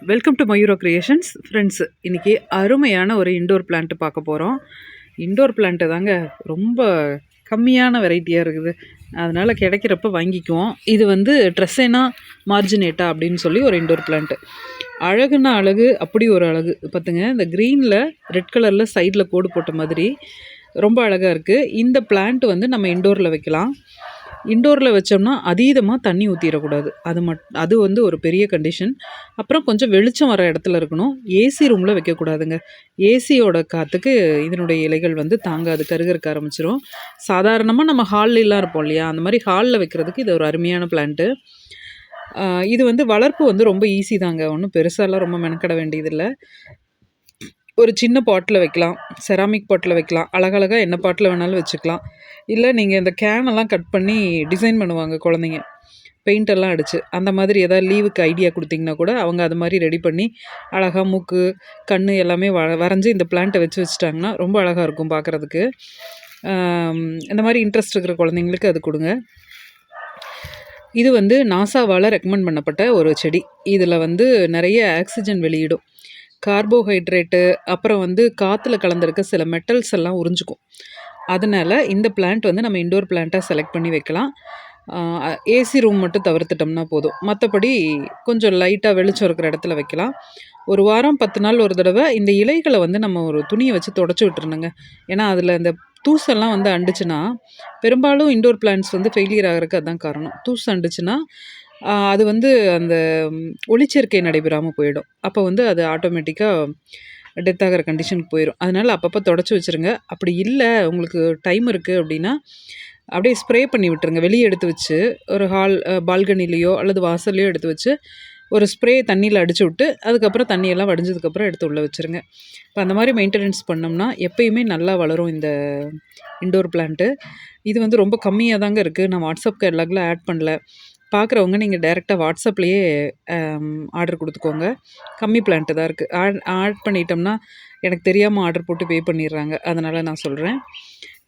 Welcome to Mayuro creations friends. இன்றைக்கி அருமையான ஒரு இண்டோர் பிளான்ட்டு பார்க்க போகிறோம். இண்டோர் பிளான்ட்டு தாங்க ரொம்ப கம்மியான வெரைட்டியாக இருக்குது, அதனால் கிடைக்கிறப்ப வாங்கிக்குவோம். இது வந்து ட்ரெஸ்ஸேனா மார்ஜினேட்டா அப்படின்னு சொல்லி ஒரு இண்டோர் பிளான்ட்டு. அழகுன்னா அழகு, அப்படி ஒரு அழகு பார்த்துங்க. இந்த க்ரீனில் ரெட் கலரில் சைடில் கோடு போட்ட மாதிரி ரொம்ப அழகாக இருக்குது. இந்த பிளான்ட் வந்து நம்ம இண்டோரில் வைக்கலாம். இண்டோரில் வச்சோம்னா அதீதமாக தண்ணி ஊற்றிடக்கூடாது. அது வந்து ஒரு பெரிய கண்டிஷன். அப்புறம் கொஞ்சம் வெளிச்சம் வர இடத்துல இருக்கணும். ஏசி ரூமில் வைக்கக்கூடாதுங்க. ஏசியோட காற்றுக்கு இதனுடைய இலைகள் வந்து தாங்காது, கருகருக்க ஆரம்பிச்சிரும். சாதாரணமாக நம்ம ஹால்லாம் இருப்போம் இல்லையா, அந்த மாதிரி ஹாலில் வைக்கிறதுக்கு இது ஒரு அருமையான பிளான்ட்டு. இது வந்து வளர்ப்பு வந்து ரொம்ப ஈஸி தாங்க, ஒன்றும் பெருசாலாம் ரொம்ப மெனக்கட வேண்டியதில்லை. ஒரு சின்ன பாட்டில் வைக்கலாம், செராமிக் பாட்டில் வைக்கலாம், அழகழகாக என்ன பாட்டில் வேணாலும் வச்சுக்கலாம். இல்லை நீங்கள் இந்த கேனெல்லாம் கட் பண்ணி டிசைன் பண்ணுவாங்க குழந்தைங்க, பெயிண்டெல்லாம் அடித்து. அந்த மாதிரி எதாவது லீவுக்கு ஐடியா கொடுத்திங்கன்னா கூட அவங்க அது மாதிரி ரெடி பண்ணி அழகாக மூக்கு, கண் எல்லாமே வரைஞ்சி இந்த பிளான்ட்டை வச்சுட்டாங்கன்னா ரொம்ப அழகாக இருக்கும் பார்க்குறதுக்கு. இந்த மாதிரி இன்ட்ரெஸ்ட் இருக்கிற குழந்தைங்களுக்கு அது கொடுங்க. இது வந்து நாசாவால் ரெக்கமெண்ட் பண்ணப்பட்ட ஒரு செடி. இதில் வந்து நிறைய ஆக்சிஜன் வெளியிடும், கார்போஹைட்ரேட்டு, அப்புறம் வந்து காற்றுல கலந்துருக்க சில மெட்டல்ஸ் எல்லாம் உறிஞ்சிக்கும். அதனால் இந்த பிளான்ட் வந்து நம்ம இண்டோர் பிளான்ட்டாக செலக்ட் பண்ணி வைக்கலாம். ஏசி ரூம் மட்டும் தவிர்த்துட்டோம்னா போதும். மற்றபடி கொஞ்சம் லைட்டாக வெளிச்சம் இருக்கிற இடத்துல வைக்கலாம். ஒரு வாரம் 10 நாள் ஒரு தடவை இந்த இலைகளை வந்து நம்ம ஒரு துணியை வச்சு தொடச்சி விட்டுருணுங்க. ஏன்னா அதில் இந்த தூசெல்லாம் வந்து அண்டுச்சுன்னா, பெரும்பாலும் இண்டோர் பிளான்ட்ஸ் வந்து ஃபெயிலியர் ஆகிறதுக்கு அதுதான் காரணம். தூசு அண்டுச்சுன்னா அது வந்து அந்த ஒளிச்சேர்க்கை நடைபெறாமல் போயிடும். அப்போ வந்து அது ஆட்டோமேட்டிக்காக டெத் ஆகிற கண்டிஷனுக்கு போயிடும். அதனால் அப்பப்போ தொடச்சி வச்சுருங்க. அப்படி இல்லை உங்களுக்கு டைம் இருக்குது அப்படின்னா அப்படியே ஸ்ப்ரே பண்ணி விட்டுருங்க. வெளியே எடுத்து வச்சு ஒரு பால்கனிலேயோ அல்லது வாசல்லையோ எடுத்து வச்சு ஒரு ஸ்ப்ரே தண்ணியில் அடித்து விட்டு அதுக்கப்புறம் தண்ணியெல்லாம் வடிஞ்சதுக்கப்புறம் எடுத்து உள்ளே வச்சுருங்க. இப்போ அந்த மாதிரி மெயின்டெனன்ஸ் பண்ணோம்னா எப்பயுமே நல்லா வளரும் இந்த இண்டோர் பிளான்ட்டு. இது வந்து ரொம்ப கம்மியாக தாங்க இருக்குது. நான் வாட்ஸ்அப் கேட்லாகில் ஆட் பண்ணல. பார்க்குறவங்க நீங்கள் டைரெக்டாக வாட்ஸ்அப்லேயே ஆர்டர் கொடுத்துக்கோங்க. கம்மி பிளான்ட்டு தான் இருக்குது. ஆட் பண்ணிட்டோம்னா எனக்கு தெரியாமல் ஆர்டர் போட்டு பே பண்ணிடுறாங்க. அதனால் நான் சொல்கிறேன்.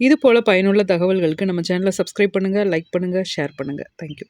இது போல் பயனுள்ள தகவல்களுக்கு நம்ம சேனலை சப்ஸ்கிரைப் பண்ணுங்கள், லைக் பண்ணுங்கள், ஷேர் பண்ணுங்கள். தேங்க்யூ.